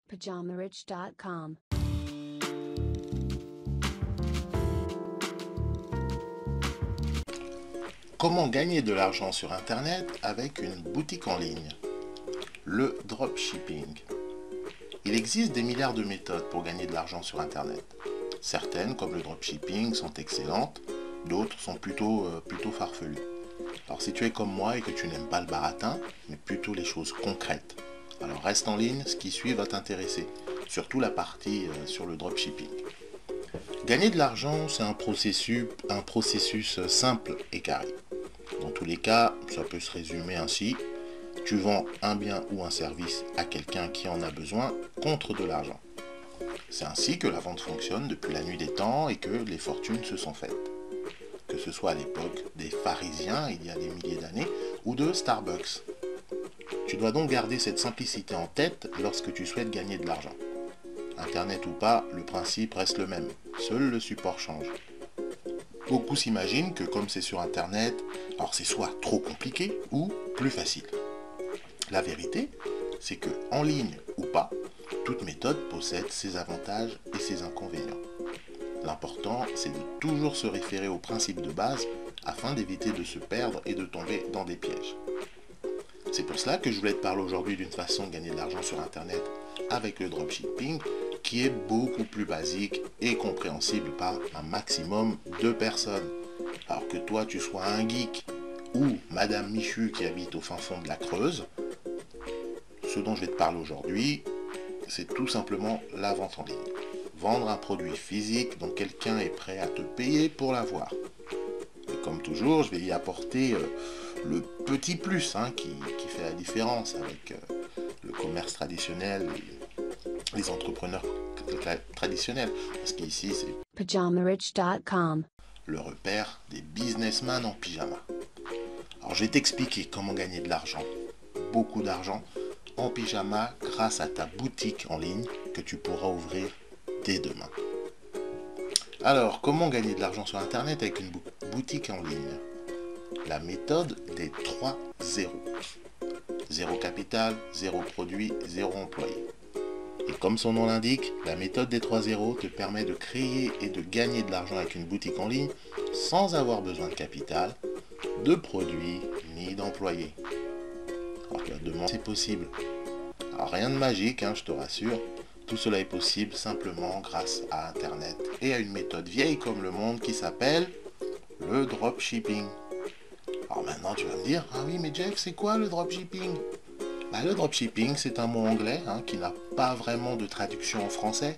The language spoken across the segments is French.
PajamaRich.com. Comment gagner de l'argent sur Internet avec une boutique en ligne? Le dropshipping. Il existe des milliards de méthodes pour gagner de l'argent sur Internet. Certaines, comme le dropshipping, sont excellentes, d'autres sont plutôt farfelues. Alors si tu es comme moi et que tu n'aimes pas le baratin, mais plutôt les choses concrètes, alors reste en ligne, ce qui suit va t'intéresser, surtout la partie sur le dropshipping. Gagner de l'argent, c'est un processus simple et carré. Dans tous les cas, ça peut se résumer ainsi. Tu vends un bien ou un service à quelqu'un qui en a besoin contre de l'argent. C'est ainsi que la vente fonctionne depuis la nuit des temps et que les fortunes se sont faites. Que ce soit à l'époque des pharisiens, il y a des milliers d'années, ou de Starbucks. Tu dois donc garder cette simplicité en tête lorsque tu souhaites gagner de l'argent. Internet ou pas, le principe reste le même. Seul le support change. Beaucoup s'imaginent que comme c'est sur Internet, alors c'est soit trop compliqué ou plus facile. La vérité, c'est que en ligne ou pas, toute méthode possède ses avantages et ses inconvénients. L'important, c'est de toujours se référer aux principes de base afin d'éviter de se perdre et de tomber dans des pièges. C'est pour cela que je voulais te parler aujourd'hui d'une façon de gagner de l'argent sur Internet avec le dropshipping qui est beaucoup plus basique et compréhensible par un maximum de personnes. Alors que toi, tu sois un geek ou Madame Michu qui habite au fin fond de la Creuse, ce dont je vais te parler aujourd'hui, c'est tout simplement la vente en ligne. Vendre un produit physique dont quelqu'un est prêt à te payer pour l'avoir. Et comme toujours, je vais y apporter le petit plus qui fait la différence avec le commerce traditionnel et les entrepreneurs traditionnels. Parce qu'ici, c'est PajamaRich.com. le repère des businessmen en pyjama. Alors, je vais t'expliquer comment gagner de l'argent, beaucoup d'argent, en pyjama grâce à ta boutique en ligne que tu pourras ouvrir dès demain. Alors, comment gagner de l'argent sur Internet avec une boutique en ligne? La méthode des 3 zéros. Zéro capital, zéro produit, zéro employé. Et comme son nom l'indique, la méthode des 3 zéros te permet de créer et de gagner de l'argent avec une boutique en ligne sans avoir besoin de capital, de produits ni d'employés. Alors tu vas te demander, c'est possible. Alors rien de magique, je te rassure. Tout cela est possible simplement grâce à Internet et à une méthode vieille comme le monde qui s'appelle le dropshipping. Alors maintenant tu vas me dire, ah oui mais Jeff, c'est quoi le dropshipping? Le dropshipping c'est un mot anglais qui n'a pas vraiment de traduction en français.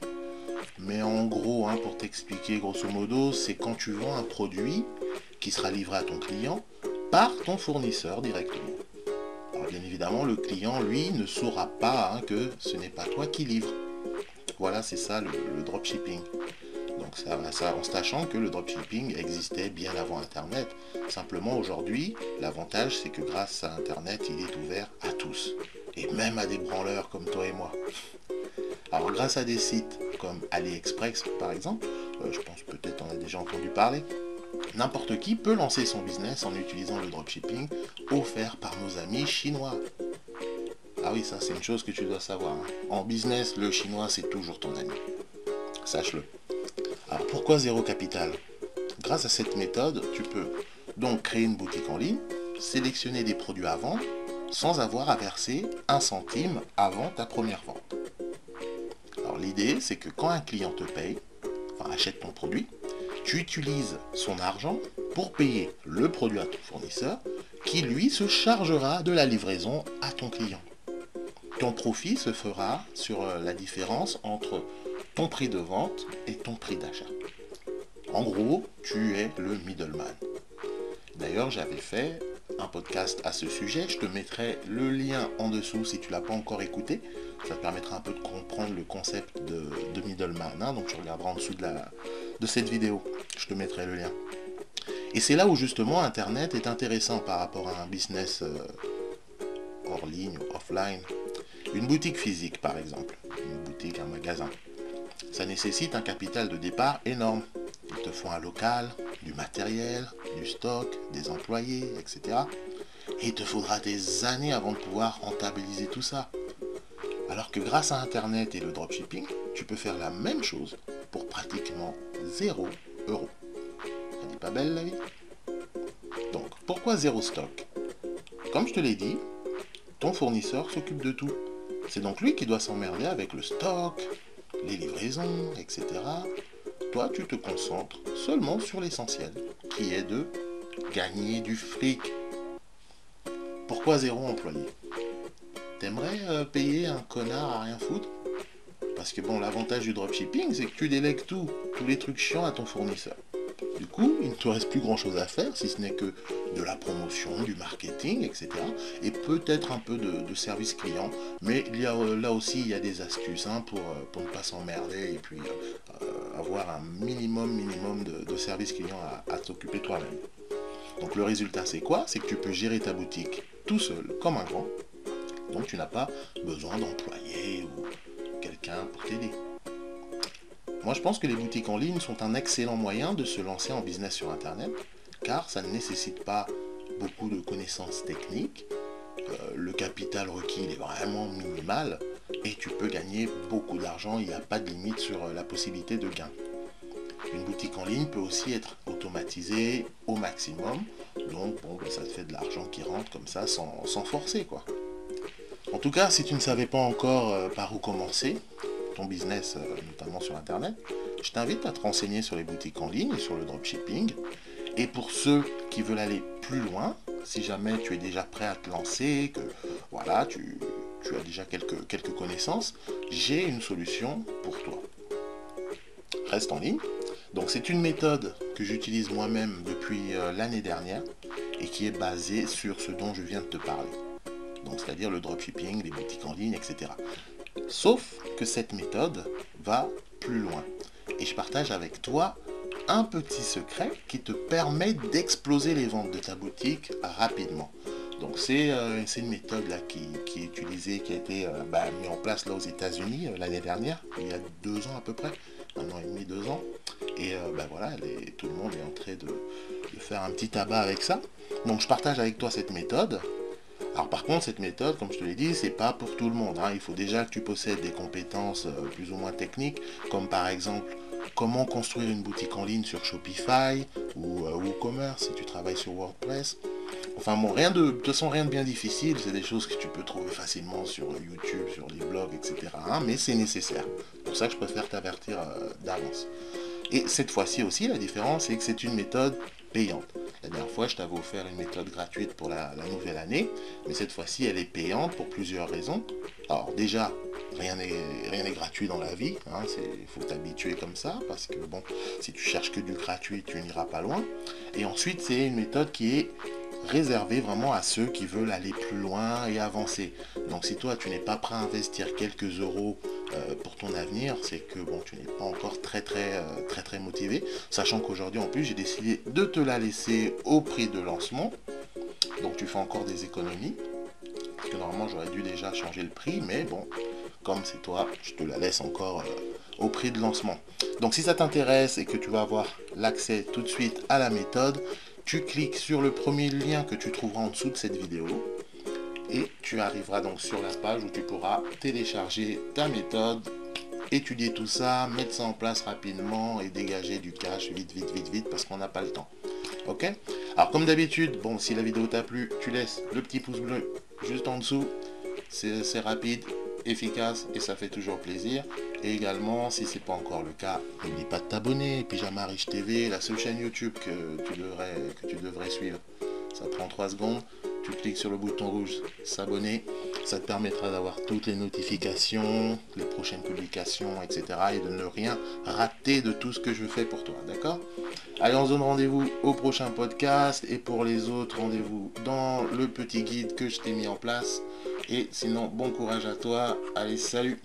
Mais en gros, pour t'expliquer grosso modo, c'est quand tu vends un produit qui sera livré à ton client par ton fournisseur directement. Alors bien évidemment, le client, lui, ne saura pas que ce n'est pas toi qui livre. Voilà, c'est ça le dropshipping. Donc ça en sachant que le dropshipping existait bien avant Internet. Simplement aujourd'hui, l'avantage c'est que grâce à Internet, il est ouvert à tous. Et même à des branleurs comme toi et moi. Alors grâce à des sites comme AliExpress par exemple, je pense peut-être on a déjà entendu parler, n'importe qui peut lancer son business en utilisant le dropshipping offert par nos amis chinois. Ah oui, ça c'est une chose que tu dois savoir. En business, le chinois c'est toujours ton ami. Sache-le. Alors pourquoi zéro capital? Grâce à cette méthode, tu peux donc créer une boutique en ligne, sélectionner des produits à vendre, sans avoir à verser un centime avant ta première vente. Alors l'idée, c'est que quand un client te paye, achète ton produit, tu utilises son argent pour payer le produit à ton fournisseur, qui lui se chargera de la livraison à ton client. Ton profit se fera sur la différence entre ton prix de vente et ton prix d'achat. En gros, tu es le middleman. D'ailleurs, j'avais fait un podcast à ce sujet, je te mettrai le lien en dessous si tu ne l'as pas encore écouté. Ça te permettra un peu de comprendre le concept de middleman. Donc tu regarderas en dessous de cette vidéo, je te mettrai le lien. Et c'est là où justement Internet est intéressant par rapport à un business hors ligne ou offline. Une boutique physique par exemple, une boutique, un magasin. Ça nécessite un capital de départ énorme. Il te faut un local, du matériel, du stock, des employés, etc. Et il te faudra des années avant de pouvoir rentabiliser tout ça. Alors que grâce à Internet et le dropshipping, tu peux faire la même chose pour pratiquement 0 euros. Ça n'est pas belle la vie? Donc, pourquoi zéro stock? Comme je te l'ai dit, ton fournisseur s'occupe de tout. C'est donc lui qui doit s'emmerder avec le stock, les livraisons, etc. Toi, tu te concentres seulement sur l'essentiel, qui est de gagner du fric. Pourquoi 0 employé? T'aimerais payer un connard à rien foutre? Parce que bon, l'avantage du dropshipping, c'est que tu délègues tous les trucs chiants à ton fournisseur. Du coup, il ne te reste plus grand chose à faire, si ce n'est que de la promotion, du marketing, etc. Et peut-être un peu de service client. Mais là aussi, il y a des astuces pour ne pas s'emmerder et puis avoir un minimum de service client à t'occuper toi-même. Donc le résultat, c'est quoi? C'est que tu peux gérer ta boutique tout seul, comme un grand. Donc tu n'as pas besoin d'employés ou quelqu'un pour t'aider. Moi, je pense que les boutiques en ligne sont un excellent moyen de se lancer en business sur Internet, car ça ne nécessite pas beaucoup de connaissances techniques, le capital requis est vraiment minimal, et tu peux gagner beaucoup d'argent, il n'y a pas de limite sur la possibilité de gain. Une boutique en ligne peut aussi être automatisée au maximum, donc bon, ça te fait de l'argent qui rentre comme ça sans forcer, quoi. En tout cas, si tu ne savais pas encore par où commencer ton business, notamment sur Internet, je t'invite à te renseigner sur les boutiques en ligne et sur le dropshipping. Et pour ceux qui veulent aller plus loin, si jamais tu es déjà prêt à te lancer, que voilà, tu as déjà quelques connaissances, j'ai une solution pour toi. Reste en ligne. Donc c'est une méthode que j'utilise moi-même depuis l'année dernière et qui est basée sur ce dont je viens de te parler. Donc c'est-à-dire le dropshipping, les boutiques en ligne, etc. Sauf que cette méthode va plus loin. Et je partage avec toi un petit secret qui te permet d'exploser les ventes de ta boutique rapidement. Donc c'est une méthode là qui est utilisée, qui a été mise en place là aux États-Unis l'année dernière, il y a 2 ans à peu près, 1 an et demi, 2 ans. Et voilà, tout le monde est en train de faire un petit tabac avec ça. Donc je partage avec toi cette méthode. Alors par contre, cette méthode, comme je te l'ai dit, c'est pas pour tout le monde. Il faut déjà que tu possèdes des compétences plus ou moins techniques, comme par exemple comment construire une boutique en ligne sur Shopify ou WooCommerce si tu travailles sur WordPress. Enfin bon, de toute façon rien de bien difficile, c'est des choses que tu peux trouver facilement sur YouTube, sur les blogs, etc. Mais c'est nécessaire. C'est pour ça que je préfère t'avertir d'avance. Et cette fois-ci aussi, la différence, c'est que c'est une méthode payante. La dernière fois, je t'avais offert une méthode gratuite pour la nouvelle année, mais cette fois-ci, elle est payante pour plusieurs raisons. Alors déjà, rien n'est gratuit dans la vie, il faut t'habituer comme ça, parce que bon, si tu cherches que du gratuit, tu n'iras pas loin. Et ensuite, c'est une méthode qui est réservée vraiment à ceux qui veulent aller plus loin et avancer. Donc si toi, tu n'es pas prêt à investir quelques euros pour ton avenir, c'est que bon, tu n'es pas encore très motivé, sachant qu'aujourd'hui en plus j'ai décidé de te la laisser au prix de lancement, donc tu fais encore des économies, parce que normalement j'aurais dû déjà changer le prix, mais bon, comme c'est toi, je te la laisse encore au prix de lancement. Donc si ça t'intéresse et que tu vas avoir l'accès tout de suite à la méthode, tu cliques sur le premier lien que tu trouveras en dessous de cette vidéo, et tu arriveras donc sur la page où tu pourras télécharger ta méthode, étudier tout ça, mettre ça en place rapidement et dégager du cash vite parce qu'on n'a pas le temps. Ok? Alors comme d'habitude, bon, si la vidéo t'a plu, tu laisses le petit pouce bleu juste en dessous. C'est rapide, efficace et ça fait toujours plaisir. Et également, si c'est pas encore le cas, n'oublie pas de t'abonner. Pyjama Riche TV, la seule chaîne YouTube que tu devrais suivre. Ça prend 3 secondes. Tu cliques sur le bouton rouge s'abonner, ça te permettra d'avoir toutes les notifications, les prochaines publications, etc. et de ne rien rater de tout ce que je fais pour toi, d'accord? Allez, on se donne rendez-vous au prochain podcast, et pour les autres, rendez-vous dans le petit guide que je t'ai mis en place. Et sinon, bon courage à toi, allez, salut!